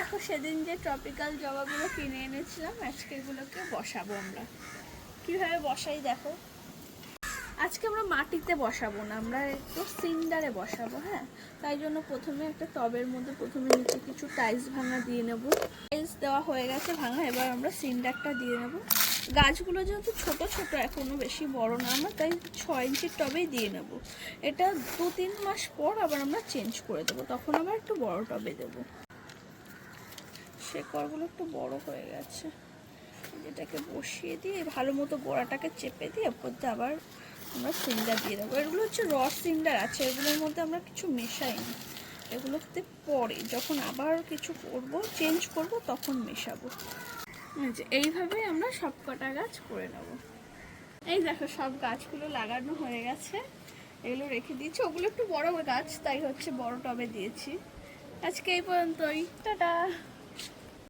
দেখো সেদিন যে ট্রপিক্যাল জবাগুলো কিনে এনেছিলাম, আজকে এগুলোকে বসাবো আমরা। কিভাবে বসাই দেখো। আজকে আমরা মাটিতে বসাবো না, আমরা একটু সিন্ডারে বসাবো। হ্যাঁ, তাই জন্য প্রথমে একটা টবের মধ্যে প্রথমে নিচে কিছু টাইলস ভাঙা দিয়ে নেব। টাইলস দেওয়া হয়ে গেছে ভাঙা, এবার আমরা সিন্ডারটা দিয়ে নেব। গাছগুলো যেহেতু ছোট ছোট, এখনো বেশি বড় না, আমরা তাই 6 ইঞ্চির টবেই দিয়ে নেব। এটা 2-3 মাস পর আবার আমরা চেঞ্জ করে দেবো, তখন আবার একটু বড় টবে দেবো। শেকড়গুলো একটু বড় হয়ে গেছে, এটাকে বসিয়ে দিয়ে ভালো মতো গোড়াটাকে চেপে দিয়ে ওপর দিয়ে আবার আমরা সিন্ডার দিয়ে দেবো। এগুলো হচ্ছে র সিন্ডার আছে, এগুলোর মধ্যে আমরা কিছু মেশাইনি, এগুলোতে পরে যখন আবার কিছু করব, চেঞ্জ করব, তখন মেশাবো। এইভাবে আমরা সব কটা গাছ করে নেব। এই দেখো সব গাছগুলো লাগানো হয়ে গেছে, এগুলো রেখে দিয়েছি। ওগুলো একটু বড় গাছ, তাই হচ্ছে বড় টবে দিয়েছি। আজকে এই পর্যন্তই, টাটা।